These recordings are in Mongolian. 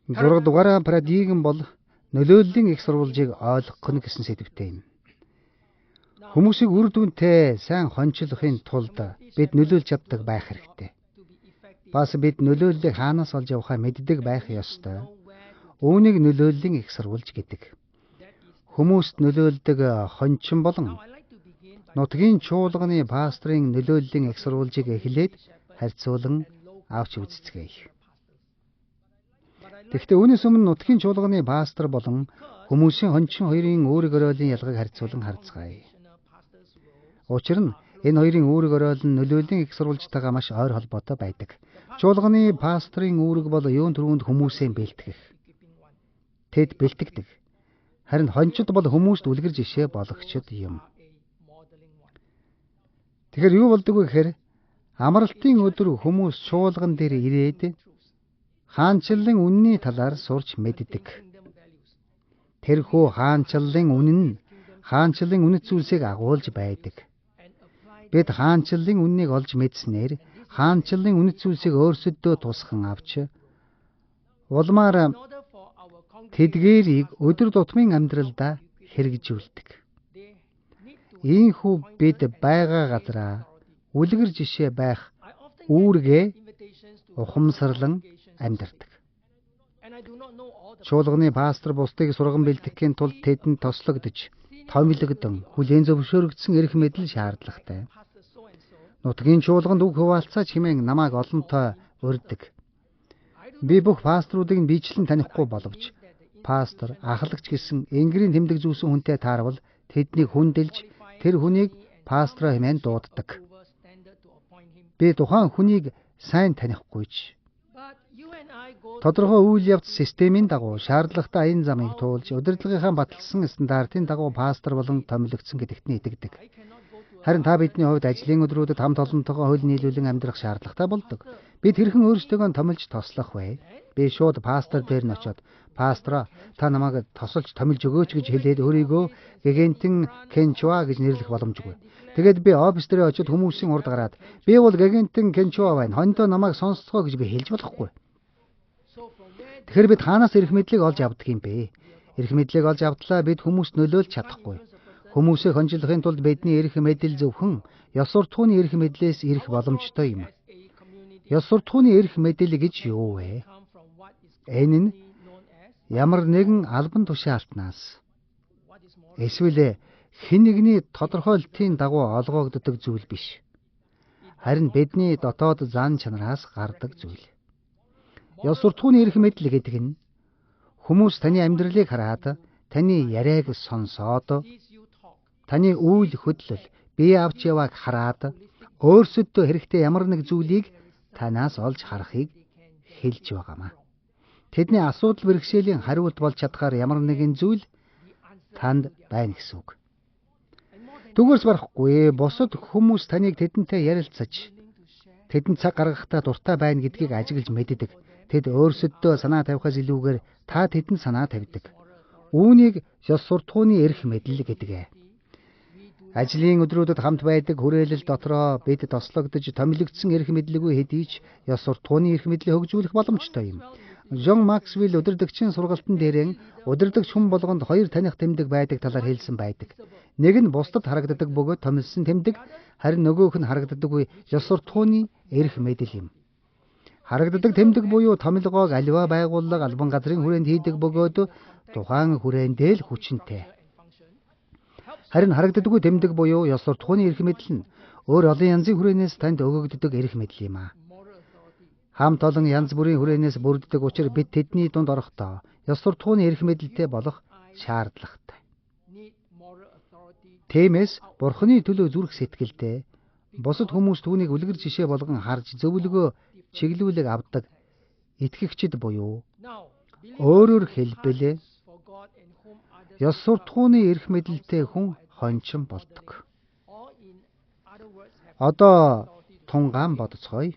6 дугаараа парадигм бол нөлөөллийн их сурвалжийг ойлгох нь гэсэн сэдвтэй юм. Хүмүүсийг үр дүнтэй сайн хончлохын тулд бид нөлөөлж чаддаг байх хэрэгтэй. Бас бид нөлөөллийг хаанаас олж явахаа мэддэг байх ёстой. Үүнийг нөлөөллийн их сурвалж гэдэг. Хүмүүст нөлөөлдөг хончин болон нутгийн чуулганы пастрын нөлөөллийн их сурвалжийг эхлээд харьцуулан авч үзцгээе. Тэгэхдээ үүнээс өмнө нутгийн чуулганы пастор болон хүмүүсийн хончин хоёрын үүрэг оройлын ялгааг харьцуулан харцгаая. Учир нь энэ хоёрын үүрэг оройл нь нөлөөллийн их сурвалжтайгаа маш ойр холбоотой байдаг. Чуулганы пастрын үүрэг бол юун түрүүнд хүмүүсээ бэлтгэх. Тэд бэлтгэдэг. Харин хончид бол хүмүүст үлгэр жишээ болгочд юм. Тэгэхээр юу болдог вэ гэхээр амралтын өдөр хүмүүс чуулган дээр ирээд хаанчлалын үнний талаар сурч мэддэг. Тэрхүү хаанчлалын үнэн нь хаанчлалын үнэт зүйлсийг агуулж байдаг. Бид хаанчлалын үннийг олж мэдснээр хаанчлалын үнэт зүйлсийг өөрсөддөө тусхан авч улмаар тэдгээрийг өдөр тутмын амьдралдаа хэрэгжүүлдэг. Ийхүү бид байгаа газараа үлгэр жишээ байх үүргээ ухамсарлан амьдардаг. Чуулганы пастор бусдыг сурган бэлтгэхийн тулд тэдэнд тослогдож, томилогдсон, хүлээн зөвшөөрөгдсөн эрх мэдэл шаардлагатай. Нутгийн чуулганд үг хуваалцаач хэмээн намайг олонтоо урьдаг. Би бүх пасторуудыг бичлэн танихгүй боловч пастор, ахлагч гэсэн энгэрийн тэмдэг зүүсэн хүнтэй таарвал тэднийг хүндэлж тэр хүнийг пастор хэмээн дууддаг. Би тухайн хүнийг сайн танихгүйч. Тодорхой үйл явц системийн дагуу шаардлагатай аян замыг туулж удирдлагынхаа баталсан стандартын дагуу пастор болон томилогдсон гэдэгт нь итгэдэг. Харин та бидний хувьд ажлын өдрүүдэд хамт олонтойгоо хөл нийлүүлэн амьдрах шаардлагатай болдог. Бид хэрхэн өөрсдөө томилж тослох вэ? Би шууд пастор дээр нь очиод "Пастор, та намайг тосолж томилж өгөөч" гэж хэлээд өөрийгөө Гэгентэн Кенчуа гэж нэрлэх боломжгүй. Тэгээд би офис дээр очиод хүмүүсийн урд гараад "Би бол Гэгентэн Кенчуа байна. Хондоо намайг сонсцгоо" гэж би хэлж болохгүй. Тэгэхээр бид хаанаас эрх мэдлийг олж авдаг юм бэ? Эрх мэдлийг олж автлаа бид хүмүүст нөлөөлж чадахгүй. Хүмүүсийг хонжлохын тулд бидний эрх мэдэл зөвхөн ёс суртахууны эрх мэдлээс ирэх боломжтой юм. Ёс суртахууны эрх мэдэл гэж юу вэ? Энэ нь ямар нэгэн албан тушаалтнаас эсвэл хэн нэгний тодорхойлолтын дагуу олгогддог зүйл биш. Харин бидний дотоод зан чанараас гардаг зүйл. Ёс суртахууны эрх мэдэл гэдэг нь хүмүүс таны амьдралыг хараад, таны яриаг сонсоод, таны үйл хөдлөл, бие авч явааг хараад өөрсөддөө хэрэгтэй ямар нэг зүйлийг танаас олж харахыг хэлж байгаамаа. Тэдний асуудал бэрхшээлийн хариулт болж чадхаар ямар нэгэн зүйл танд байна гэсэн үг. Түгээрс барахгүй бусад хүмүүс таныг тэдэнтэй ярилцаж, тэдэнд цаг гаргахтаа дуртай байна гэдгийг ажиглаж мэддэг. Тэд өөрсөддөө санаа тавихаас илүүгээр та тэдэнд санаа тавьдаг. Үүнийг ёс суртахууны эрх мэдэл гэдэг. Ажлын өдрүүдэд хамт байдаг хүрээлэл дотроо бид тослогдож томилогдсон эрх мэдлгүй хэдий ч ёс суртахууны эрх мэдлийг хөгжүүлэх боломжтой юм. Жон Максвелл удирдагчийн сургалтын дээрээ удирдагч хүн болгонд хоёр таних тэмдэг байдаг талаар хэлсэн байдаг. Нэг нь бусдад харагддаг бөгөөд томилсон тэмдэг, харин нөгөөх нь харагддаггүй ёс суртахууны эрх мэдэл юм. Харагддаг тэмдэг буюу томилгоог аливаа байгууллага албан газрын хүрээнд хийдэг бөгөөд тухайн хүрээндээ л хүчинтэй. Харин харагддаггүй тэмдэг буюу ёс суртахууны эрх мэдэл нь өөр олон янзын хүрээнээс танд өгөгддөг эрх мэдэл юм аа. Хамт олон янз бүрийн хүрээнээс бүрддэг учраас бид тэдний дунд орохдоо ёс суртахууны эрх мэдэлтэй болох шаардлагатай. Тиймээс Бурхны төлөө зүрх сэтгэлдээ бусад хүмүүс түүнийг үлгэр жишээ болгон харж зөвлөгөө чиглүүлэг авдаг итгэгчид буюу өөрөөр хэлбэл ёс суртахууны эрх мэдэлтэй хүн хончин болдог. Одоо тунгаан бодцгоё.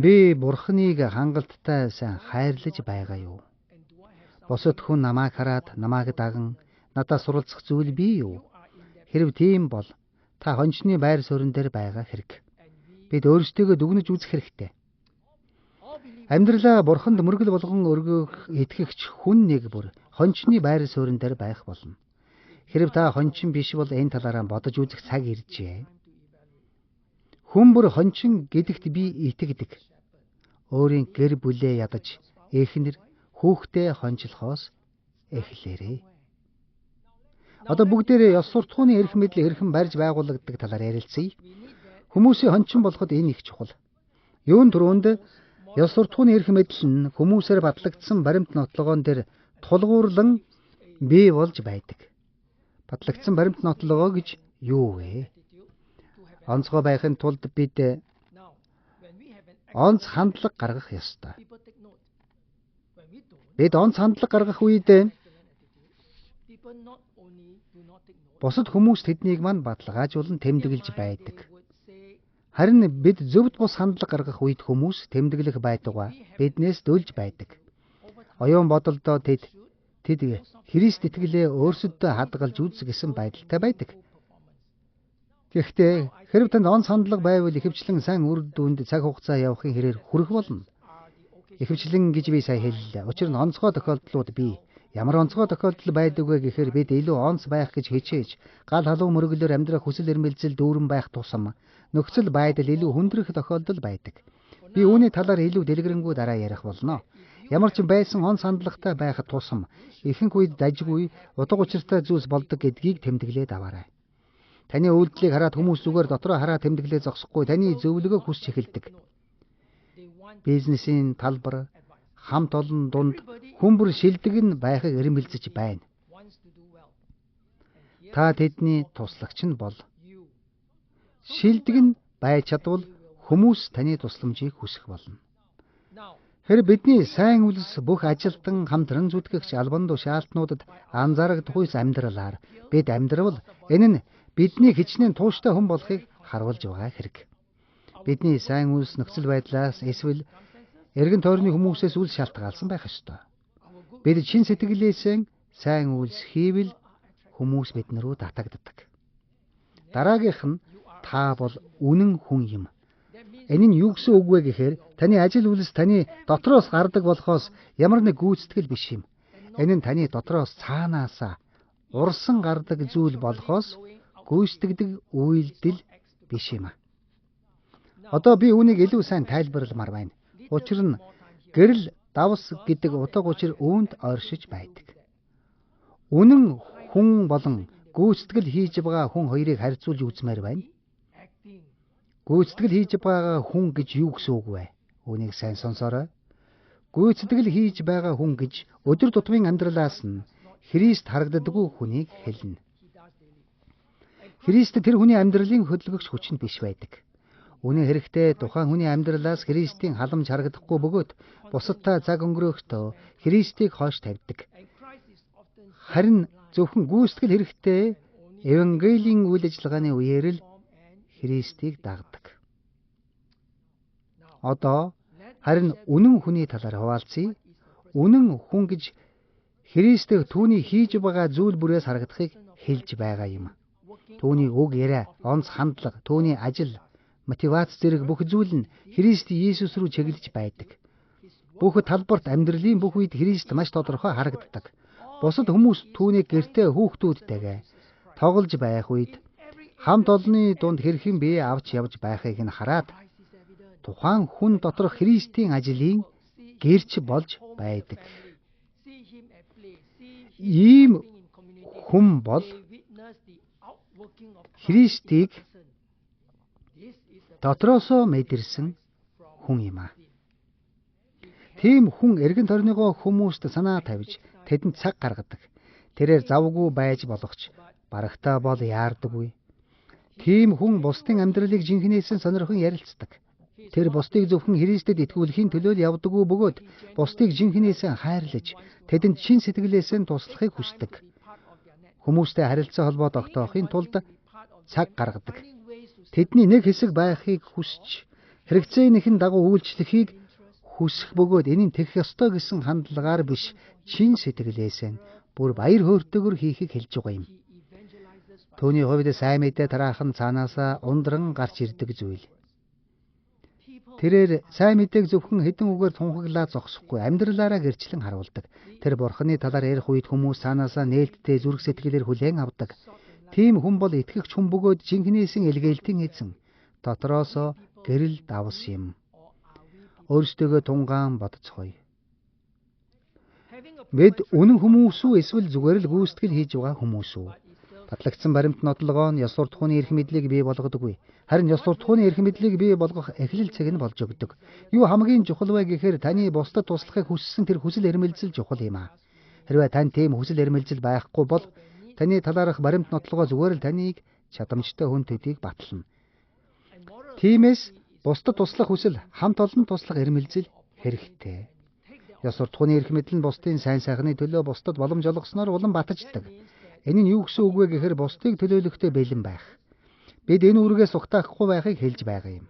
Би Бурхныг хангалттай сайн хайрлаж байгаа юу? Бусад хүн намайг хараад намайг даган надад суралцах зүйл бий юу? Хэрв тийм бол та хончны байр суурин дээр байгаа хэрэг. Бид өөрсдийгөө дүгнэж үзэх хэрэгтэй. Амьдралаа бурханд мөргөл болгон өргөх итгэгч хүн нэг бүр хончны байр суурин дээр байх болно. Хэрв та хончин биш бол энэ талаараа бодож үзэх цаг иржээ. Хүн бүр хончин гэдэгт би итгэдэг. Өөрийн гэр бүлээ ядаж эхнэр хүүхдээ хончлохоос эхлээрэй. Одоо бүгдээрээ ёс суртахууны эрх мэдэл хэрхэн барьж байгуулагддаг талаар ярилцъя. Хүмүүсийн хончин болоход энэ их чухал. Юун түрүүнд ёс суртахууны эрх мэдэл нь хүмүүсээр батлагдсан баримт нотлогоон дээр тулгуурлан бий болж байдаг. Батлагдсан баримт нотлогоо гэж юу вэ? Онцгой байхын тулд бид онц хандлага гаргах ёстой. Бид онц хандлага гаргах үед бусад хүмүүс тэднийг мань баталгаажуулан тэмдэглэж байдаг. Харин бид зөвхт бус хандлага гаргах үед хүмүүс тэмдэглэх байдгаа биднээс дөлж байдаг. Оюун бодолдоо тэд Христ итгэлээ өөрсөддөө хадгалж үз гэсэн байдалтай байдаг. Гэхдээ хэрв танд онц хандлага байвал ихэвчлэн сайн үр дүнд цаг хугацаа явахын хэрээр хүрэх болно. Ихэвчлэн гэж би сая хэллээ. Учир нь онцгой тохиолдлууд бий. Ямар онцгой тохиолдол байдаг вэ гэхээр бид илүү онц байх гэж хичээж, гал халуун мөргөлөөр амьдрах хүсэл эрмэлзэл дүүрэн байх тусам нөхцөл байдал илүү хүндрэх тохиолдол байдаг. Би үүний талаар илүү дэлгэрэнгүй дараа ярих болно. Ямар ч байсан онц хандлагатай байхад тусам ихэнх үед дажгүй утга учиртай зүйлс болдог гэдгийг тэмдэглээд аваарай. Таны үйлдэлийг хараад хүмүүс зүгээр дотроо хараа тэмдэглээ зогсохгүй таны зөвлөгөө хүсч эхэлдэг. Бизнесийн талбар, хамт олон дунд хүмбэр шилдэг нь байхыг эрмэлзэж байна. Та тэдний туслагч нь бол. Шилдэг нь байж чадвал хүмүүс таны тусламжийг хүсэх болно. Хэрэг бидний сайн үлс бүх ажилтан хамтран зүтгэгч албан тушаалтнуудад анзаарагдах үс амьдралаар бид амьдрал энэ нь бидний хичнээн тууштай хүн болохыг харуулж байгаа хэрэг. Бидний сайн үлс нөхцөл байдлаас эсвэл эргэн тойрны хүмүүсээс үл шалтгаалсан байх ёстой. Бид чин сэтгэлээсээ сайн үлс хийвэл хүмүүс биднэрүү татагддаг. Дараагийнх нь та бол үнэн хүн юм. Энэ нь юу гэсэн үг вэ гэхээр таны ажил үйлс таны дотроос гардаг болохоос ямар нэг гүйцэтгэл биш юм. Энэ нь таны дотроос цаанаасаа урсан гардаг зүйл болохоос гүйцэтгэдэг үйлдэл биш юм. Одоо би үүнийг илүү сайн тайлбарламаар байна. Учир нь гэрэл давс гэдэг утга учир үүнд ойршиж байдаг. Үнэн хүн болон гүйцэтгэл хийж байгаа хүн хоёрыг харьцуулж үзмээр байна. Гүйцэтгэл хийж байгаа хүн гэж юу гэсэн үг вэ? Үүнийг сайн сонсоорой. Гүйцэтгэл хийж байгаа хүн гэж өдөр тутмын амьдралаас нь Христ харагддаггүй хүнийг хэлнэ. Христ тэр хүний амьдралын хөдөлгөгч хүч нь биш байдаг. Үнэн хэрэгтээ тухайн хүний амьдралаас Христийн халамж харагдахгүй бөгөөд бусадтай цаг өнгөрөөхдөө Христийг хойш тавьдаг. Харин зөвхөн гүйцэтгэл хэрэгтээ Евангелийн үйл ажиллагааны үеэр л Христийг дагдаг. Одоо харин үнэн хүний талаар хуваалцъя. Үнэн хүн гэж Христийг түүний хийж байгаа зүйл бүрээс харагдахыг хэлж байгаа юм. Түүний үг яриа, онц хандлага, түүний ажил, мотивац зэрэг бүх зүйл нь Христ Иесус рүү чиглэж байдаг. Бүх талбарт амьдралын бүх үед Христ маш тодорхой харагддаг. Бусад хүмүүс түүнийг гэртээ хүүхдүүдтэйгээ тоглож байх үед хамт олонны дунд хэрхэн бие авч явж байхыг нь хараад тухайн хүн доторх Христийн ажлын гэрч болж байдаг. Ийм хүн бол Христийг дотроосоо мэдэрсэн хүн юм аа. Тийм хүн эргэн тойрныгоо хүмүүст санаа тавьж тэдэнд цаг гаргадаг. Тэрээр завгүй байж болохч барагтаа бол яардаггүй. Тийм хүн бусдын амьдралыг жинхнээсээ сонирхон ярилцдаг. Тэр бусдыг зөвхөн Христэд итгүүлэхийн төлөө явдаггүй бөгөөд бусдыг жинхнээсээ хайрлаж тэдэнд чин сэтгэлээсээ туслахыг хүсдэг. Хүмүүстэй харилцаа холбоо тогтоохын тулд цаг гаргадаг. Тэдний нэг хэсэг байхыг хүсч хэрэгцээнийхэн дагуу үйлчлэхийг хүсэх бөгөөд энэ нь тэгэх ёстой гэсэн хандлагаар биш чин сэтгэлээсээ бүр баяр хөөртэйгээр хийхийг хэлж байгаа юм. Түүний хувьд сайн мэдээ тараах нь цаанаасаа ундран гарч ирдэг зүйл. Тэрээр сайн мэдээг зөвхөн хэдэн үгээр тунхаглаад зогсохгүй амьдралаараа гэрчлэн харуулдаг. Тэр бурхны талаар ярих үед хүмүүс цаанаасаа нээлттэй зүрх сэтгэлээр хүлээн авдаг. Тийм хүн бол итгэгч хүн бөгөөд жинхнээсэн илгээлтийн эзэн. Дотроосоо гэрэл давс юм. Өөрсдөө тунгаан бодцгоё. Бид үнэн хүмүүс үү эсвэл зүгээр л гүйцэтгэл хийж байгаа хүмүүс үү? Татлагдсан баримт нотлогоо нь ёс суртахууны эрх мэдлийг бий болгодоггүй. Харин ёс суртахууны эрх мэдлийг бий болгох эхлэл цэг нь болж өгдөг. Юу хамгийн чухал вэ гэхээр таны бусдад туслахыг хүссэн тэр хүсэл эрмэлзэл чухал юм аа. Хэрвээ тань тийм хүсэл эрмэлзэл байхгүй бол таны талаарх баримт нотлогоо зүгээр л таныг чадамжтай хүн төдийг батлана. Тиймээс бусдад туслах хүсэл хамт олон туслах эрмэлзэл хэрэгтэй. Ёс суртахууны эрх мэдэл нь бусдын сайн сайхны төлөө бусдад боломж олгосноор улам батждаг. Энэ нь юу гэсэн үг вэ гэхээр бусдыг төлөөлөхтэй бэлэн байх. Бид энэ үүргээс ухтаахгүй байхыг хэлж байгаа юм.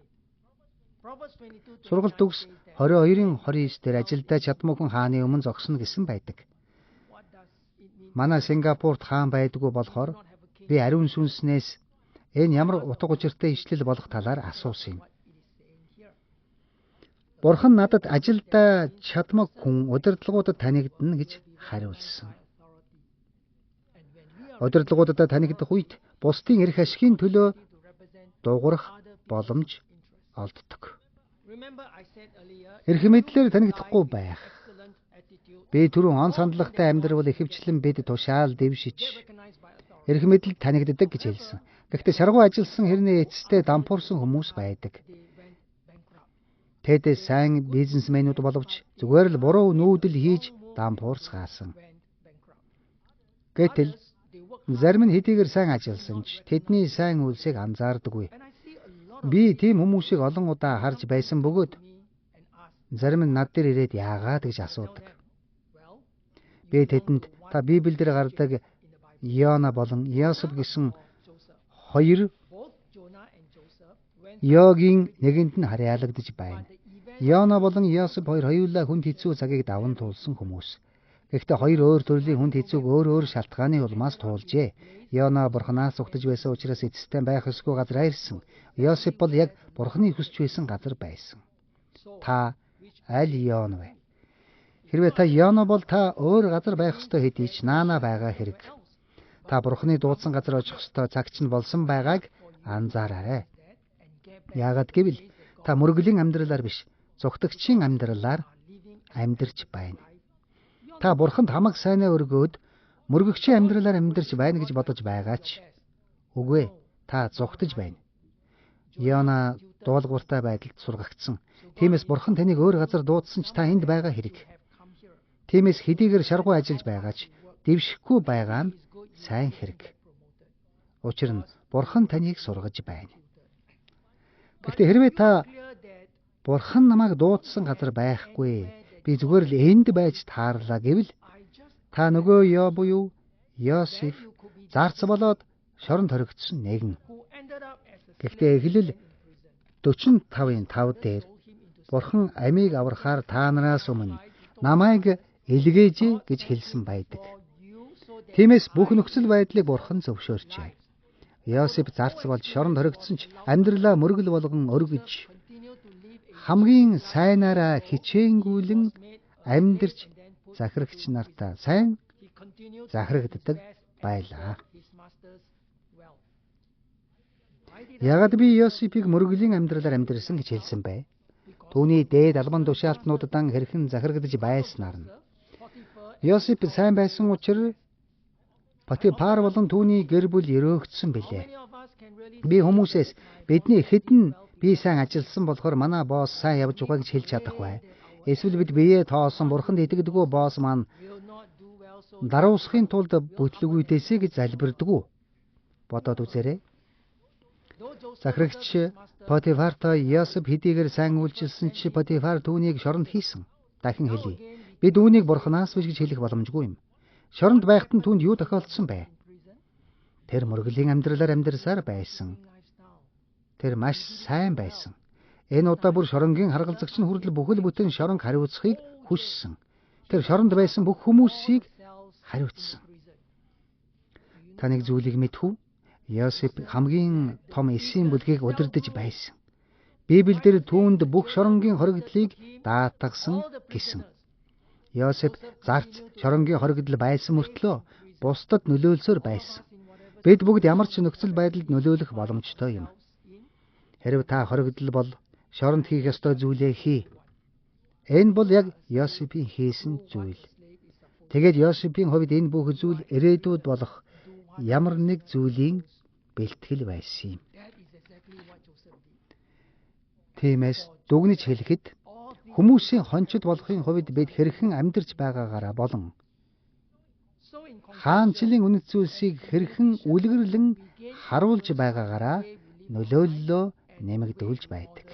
Сургалт төгс 22-29 дээр ажилдаа Чадмуухан хааны өмнө зогсно гэсэн байдаг. Манай Сингапурт хаан байдгүй болохоор би ариун сүнснээс энэ ямар утга учиртай ишлэл болох талаар асуусан юм. Бурхан надад ажилдаа чадмаг хүн удирдлагуудад танигдана гэж хариулсан. Удирдлагуудад танигдах үед бусдын эрх ашигын төлөө дуурах боломж олддог. Эрх мэдлээр танигдахгүй байх. Би түрүүн он сандлагатай амьдрал ихэвчлэн бид тушаал дэвшиж эрх мэдлд танигддаг гэж хэлсэн. Гэхдээ шаргуу ажилласан хэрнээ эцэстээ дампуурсан хүмүүс байдаг. Тэд сайн бизнесмэнүүд боловч зүгээр л буруу нүүдэл хийж дампуурсгаасан. Гэтэл зарим нь хэдийгээр сайн ажилласан ч тэдний сайн үйлсийг анзаардаггүй. Би тийм хүмүүсийг олон удаа харж байсан бөгөөд зарим нь над дээр ирээд яагаад гэж асуудаг. Би тэдэнд та Библиэлд гардаг Йона болон Йосеф гэсэн хоёр Йогийн нэгэнд нь харьяалагдж байна. Йона болон Йосеф хоёр хоёулаа хүнд хэцүү цагийг даван туулсан хүмүүс. Гэхдээ хоёр өөр төрлийн хүнд хэцүүг өөр шалтгааны улмаас туулжээ. Йона бурханаас угтаж байсан учраас эцэстэн байх ёсгүй газар ирсэн. Йосеф бол яг бурханы хүсч байсан газар байсан. Та аль Йона вэ? Хэрвээ та Йона бол та өөр газар байх ёстой хэдий ч наана байгаа хэрэг. Та бурханы дуудсан газар очих ёстой цаг чинь болсон байгааг анзаараарай. Яагаад гэвэл та мөргөлийн амьдралаар биш, зүгтгчийн амьдралаар амьдарч байна. Та бурханд хамаг сайнаа өргөөд мөргөгчийн амьдралаар амьдарч байна гэж бодож байгаа ч үгүй, та зүгтж байна. Йона дуулууртай байдалд сургагдсан. Тиймээс бурхан таныг өөр газар дуудсан ч та энд байгаа хэрэг. Тиймээс хэдийгээр шаргуу ажиллаж байгаа ч дэвшихгүй байгаа нь сайн хэрэг. Учир нь бурхан таныг сургаж байна. Гэхдээ хэрвээ та бурхан намайг дуудсан газар байхгүй, би зүгээр л энд байж таарлаа гэвэл та нөгөө Йо буюу Йосеф зарц болоод шоронд хоригдсон нэгэн. Гэхдээ эхлэл 45:5 дээр бурхан амийг аврахаар та нараас өмнө намайг илгээжээ гэж хэлсэн байдаг. Тиймээс бүх нөхцөл байдлыг бурхан зөвшөөрчээ. Йосеф зарц болж шоронд хоригдсон ч амьдралаа мөргөл болгон өргөж хамгийн сайнаараа хичээнгүйлэн амьдарч захирагч нартаа сайн захирагддаг байлаа. Яагаад би Йосефийг мөргөлийн амьдралаар амьдэрсэн гэж хэлсэн бэ? Түүний дээд албан тушаалтнуудад хэрхэн захирагдж байснаар нь. Йосеф сайн байсан учраас Потифар болон түүний гэр бүл өрөөгдсөн билээ. Би хүмүүсээс бидний хэдэн би сайн ажилласан болохоор манай босс сайн явж байгаа гэж хэлж чадах бай. Эсвэл бид бие тоосон бурханд итгэдэггүй босс маань даруусахын тулд бүтлгүйдээсэй гэж залбирдаггүй. Бодоод үзээрэй. Захирагч Потифартай Йосеф хэдийгээр сайн үйлчилсэн ч Потифар түүнийг шоронд хийсэн. Дахин хэлье. Бид үүнийг бурханаас биш гэж хэлэх боломжгүй юм. Шоронд байхад нь түүнд юу тохиолдсон бэ? Тэр мөргөлийн амьдралаар амьдарсаар байсан. Тэр маш сайн байсан. Энэ удаа бүр шоронгийн харгалзагч нь хүртэл бүхэл бүтэн шоронг хариуцахыг хүссэн. Тэр шоронд байсан бүх хүмүүсийг хариуцсан. Та нэг зүйлийг мэдв үү? Йосеф хамгийн том эсийн бүлгийг удирдах байсан. Библиэлд түүнд бүх шоронгийн хоригдлыг даатгсан гэсэн. Йосеф зарц шоронгийн хоригдл байсан мөртлөө бусдад нөлөөлсөөр байсан. Бид бүгд ямар ч нөхцөл байдалд нөлөөлөх боломжтой юм. Хэрв та хоригдл бол шоронд хийх ёстой зүйлээ хий. Энэ бол яг Йосефийн хийсэн зүйл. Тэгээд Йосефийн хувьд энэ бүх зүйл ирээдүйд болох ямар нэг зүйлийн бэлтгэл байсан юм. Тиймээс дүгнэж хэлэхэд хүмүүсийн хончид болохын хувьд бид хэрхэн амьдарч байгаагаараа болон хаанчлын үнэт зүйлсийг хэрхэн үлгэрлэн харуулж байгаагаараа нөлөөллөө нэмэгдүүлж байдаг.